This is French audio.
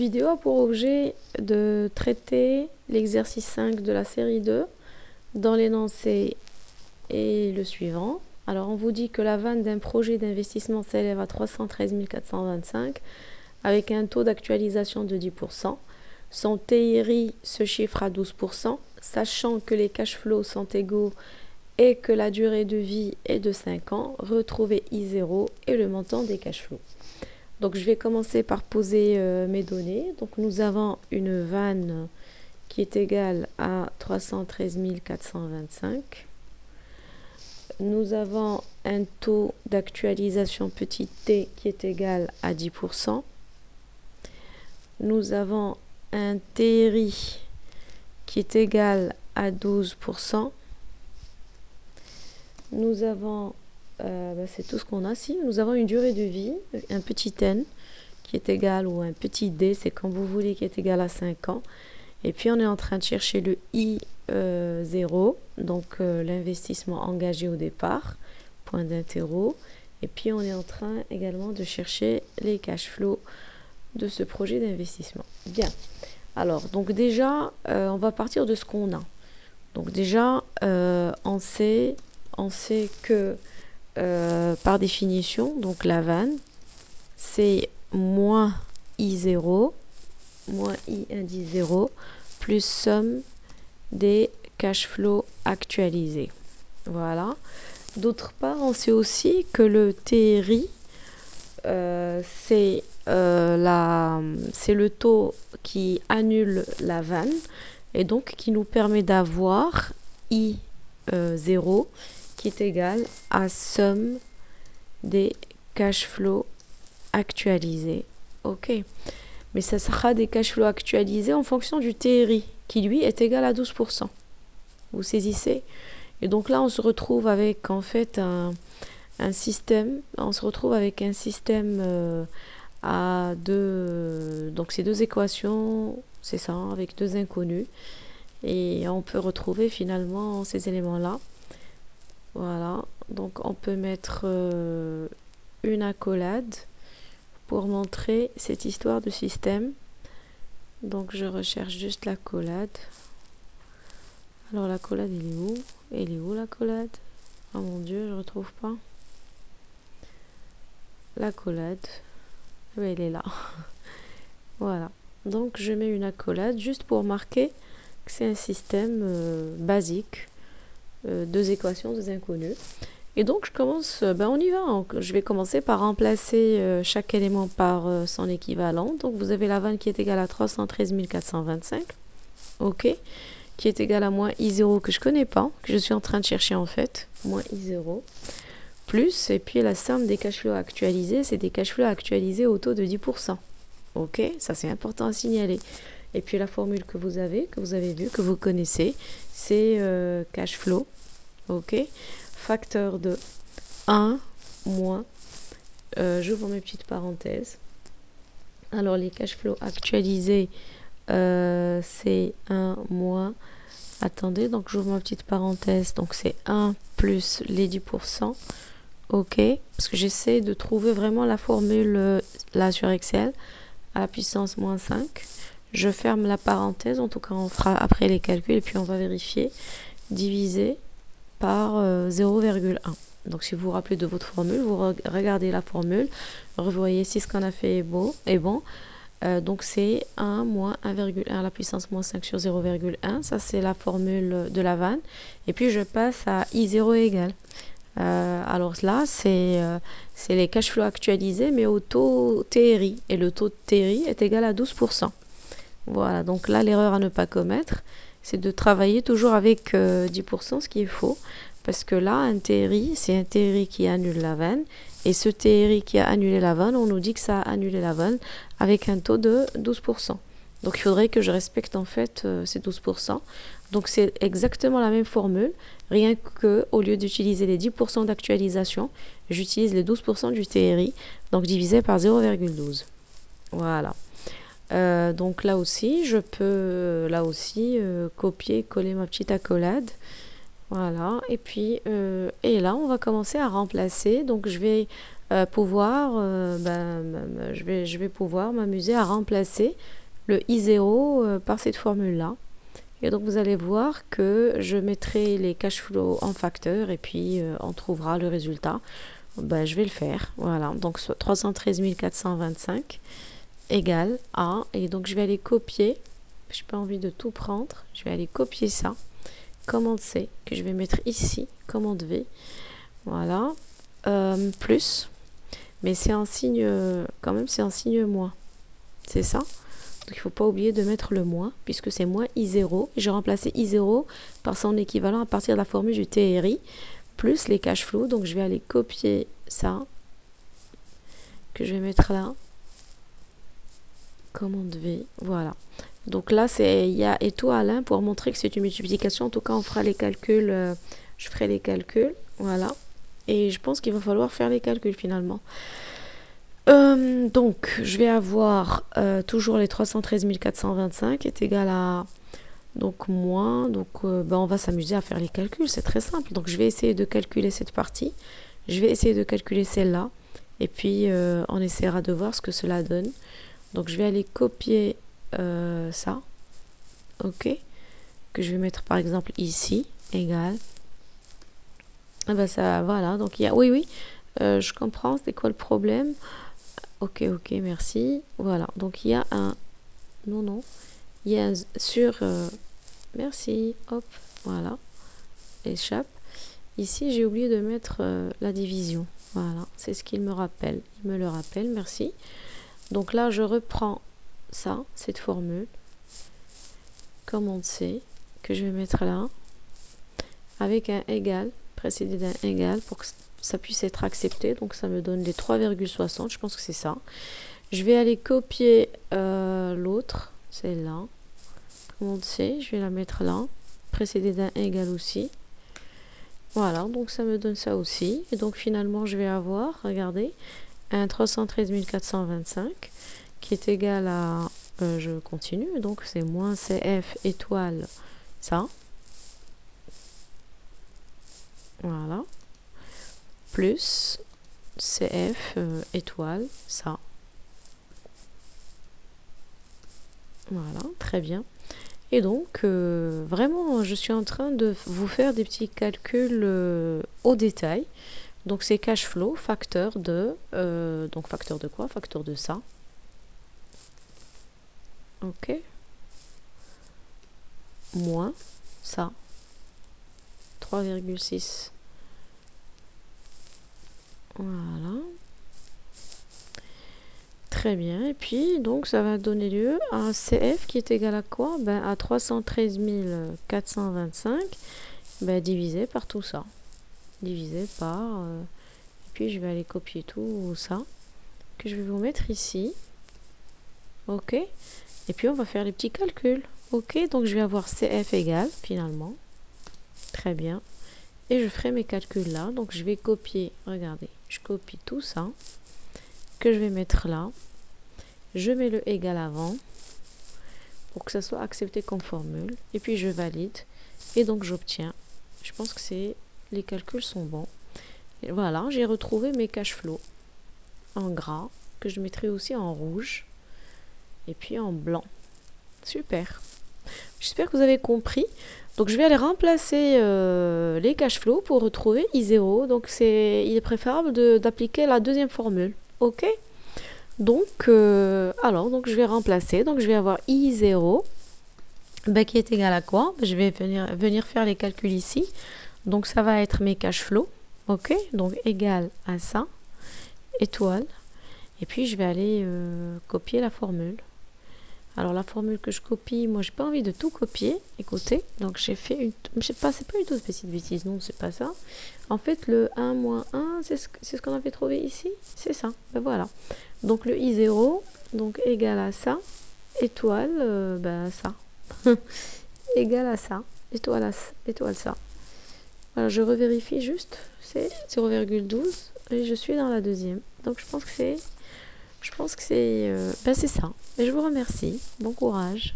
Cette vidéo a pour objet de traiter l'exercice 5 de la série 2 dans l'énoncé et le suivant. Alors on vous dit que la vanne d'un projet d'investissement s'élève à 313 425 avec un taux d'actualisation de 10%. Son TRI se chiffre à 12%, sachant que les cash flows sont égaux et que la durée de vie est de 5 ans. Retrouvez I0 et le montant des cash flows. Donc je vais commencer par poser mes données. Donc nous avons une vanne qui est égale à 313 425. Nous avons un taux d'actualisation petit t qui est égal à 10%. Nous avons un TRI qui est égal à 12%. Nous avons c'est tout ce qu'on a ici. Nous avons une durée de vie, un petit n qui est égal, ou un petit d, c'est comme vous voulez, qui est égal à 5 ans. Et puis on est en train de chercher le I0, donc l'investissement engagé au départ, point d'interro. Et puis on est en train également de chercher les cash flows de ce projet d'investissement. Bien. Alors, donc déjà, on va partir de ce qu'on a. Donc déjà, on sait que par définition, donc la vanne, c'est moins I0, moins I indice 0, plus somme des cash flows actualisés. Voilà. D'autre part, on sait aussi que le TRI, c'est le taux qui annule la vanne et donc qui nous permet d'avoir I0 qui est égal à somme des cash flows actualisés. Ok. Mais ça sera des cash flows actualisés en fonction du TRI, qui lui est égal à 12%. Vous saisissez? Et donc là, on se retrouve avec en fait un système. On se retrouve avec un système à deux. Donc ces deux équations, c'est ça, avec deux inconnus. Et on peut retrouver finalement ces éléments-là. Voilà, donc on peut mettre une accolade pour montrer cette histoire de système. Donc je recherche juste l'accolade. Alors l'accolade, elle est où? Elle est où l'accolade? Oh mon dieu, je retrouve pas. L'accolade, elle est là. Voilà, donc je mets une accolade juste pour marquer que c'est un système basique. Deux équations, deux inconnues. Et donc je commence, on y va. Je vais commencer par remplacer chaque élément par son équivalent. Donc vous avez la vanne qui est égale à 313 425, ok, qui est égale à moins I0 que je connais pas, que je suis en train de chercher en fait, moins I0, plus, et puis la somme des cash flows actualisés, c'est des cash flows actualisés au taux de 10%. Ok, ça c'est important à signaler. Et puis la formule que vous avez vue, que vous connaissez, c'est cash flow, ok, facteur de 1 moins, j'ouvre mes petites parenthèses. Alors les cash flows actualisés, c'est 1 moins, attendez, donc j'ouvre ma petite parenthèse, donc c'est 1 plus les 10%, ok, parce que j'essaie de trouver vraiment la formule là sur Excel, à la puissance moins 5. Je ferme la parenthèse, en tout cas on fera après les calculs et puis on va vérifier, divisé par 0,1. Donc si vous vous rappelez de votre formule, vous regardez la formule, vous voyez si ce qu'on a fait est bon. Donc c'est 1 moins 1,1 à la puissance moins 5 sur 0,1. Ça c'est la formule de la vanne. Et puis je passe à I0 égale. Alors là, c'est les cash flows actualisés, mais au taux TRI. Et le taux de TRI est égal à 12%. Voilà, donc là, l'erreur à ne pas commettre, c'est de travailler toujours avec 10%, ce qui est faux. Parce que là, un TRI, c'est un TRI qui annule la vanne. Et ce TRI qui a annulé la vanne, on nous dit que ça a annulé la vanne avec un taux de 12%. Donc il faudrait que je respecte en fait ces 12%. Donc c'est exactement la même formule, rien que au lieu d'utiliser les 10% d'actualisation, j'utilise les 12% du TRI, donc divisé par 0,12. Voilà. Donc là aussi, je peux copier, coller ma petite accolade. Voilà. Et puis, et là, on va commencer à remplacer. Donc je vais je vais pouvoir m'amuser à remplacer le I0 par cette formule-là. Et donc vous allez voir que je mettrai les cash flow en facteur et puis on trouvera le résultat. Je vais le faire. Voilà, donc 313 425 égale à, et donc je vais aller copier. Je n'ai pas envie de tout prendre. Je vais aller copier ça. Commande C que je vais mettre ici. Commande V. Voilà. Plus. Mais c'est en signe, quand même, c'est en signe moins. C'est ça. Donc il ne faut pas oublier de mettre le moins, puisque c'est moins I0. Et j'ai remplacé I0 par son équivalent à partir de la formule du TRI, plus les cash flow. Donc je vais aller copier ça, que je vais mettre là. Commande V, voilà. Donc là, il y a étoile pour montrer que c'est une multiplication. En tout cas, on fera les calculs. Je ferai les calculs, voilà. Et je pense qu'il va falloir faire les calculs finalement. Donc, je vais avoir toujours les 313 425 est égal à donc moins. Donc, on va s'amuser à faire les calculs. C'est très simple. Donc, je vais essayer de calculer cette partie. Je vais essayer de calculer celle-là. Et puis, on essaiera de voir ce que cela donne. Donc, je vais aller copier ça. OK. Que je vais mettre par exemple ici. Égal. Ça, voilà. Donc, il y a... Oui. Je comprends. C'est quoi le problème? Ok, merci. Voilà, donc il y a un... Non. Il y a un sur... merci, hop, voilà. Échappe. Ici, j'ai oublié de mettre la division. Voilà, c'est ce qu'il me rappelle. Il me le rappelle, merci. Donc là, je reprends ça, cette formule. Commande C, que je vais mettre là. Avec un égal, précédé d'un égal, pour que ça puisse être accepté. Donc ça me donne les 3,60, je pense que c'est ça. Je vais aller copier l'autre, celle-là. Commande C, je vais la mettre là. Précédé d'un égal aussi. Voilà, donc ça me donne ça aussi. Et donc finalement, je vais avoir, regardez, un 313 425 qui est égal à, je continue, donc c'est moins CF étoile ça. Voilà. Plus CF étoile ça. Voilà, très bien. Et donc, vraiment, je suis en train de vous faire des petits calculs au détail. Donc, c'est cash flow, facteur de... donc, facteur de quoi? Facteur de ça. OK. Moins ça. 3,6. Voilà. Très bien. Et puis, donc, ça va donner lieu à un CF qui est égal à quoi? À 313 425 divisé par tout ça. Divisé par... et puis, je vais aller copier tout ça que je vais vous mettre ici. OK. Et puis, on va faire les petits calculs. OK. Donc, je vais avoir CF égal, finalement. Très bien. Et je ferai mes calculs là. Donc, je vais copier. Regardez. Je copie tout ça que je vais mettre là. Je mets le égal avant pour que ça soit accepté comme formule. Et puis je valide. Et donc j'obtiens. Je pense que les calculs sont bons. Et voilà, j'ai retrouvé mes cash flow en gras, que je mettrai aussi en rouge. Et puis en blanc. Super. J'espère que vous avez compris. Donc je vais aller remplacer les cash flow pour retrouver I0. Donc il est préférable d'appliquer la deuxième formule. OK? Donc, donc je vais remplacer. Donc je vais avoir I0 qui est égal à quoi? Je vais venir faire les calculs ici. Donc ça va être mes cash flow. OK? Donc égal à ça. Étoile. Et puis je vais aller copier la formule. Alors la formule que je copie, moi j'ai pas envie de tout copier. Écoutez, donc j'ai fait une... c'est pas une toute petite bêtise, non, c'est pas ça. En fait, le 1 moins 1, c'est ce qu'on avait trouvé ici. C'est ça, voilà. Donc le I0, donc égal à ça, étoile, ça. Égal à ça, étoile ça. Voilà, je revérifie juste, c'est 0,12 et je suis dans la deuxième. Donc je pense que c'est ça. Et je vous remercie. Bon courage.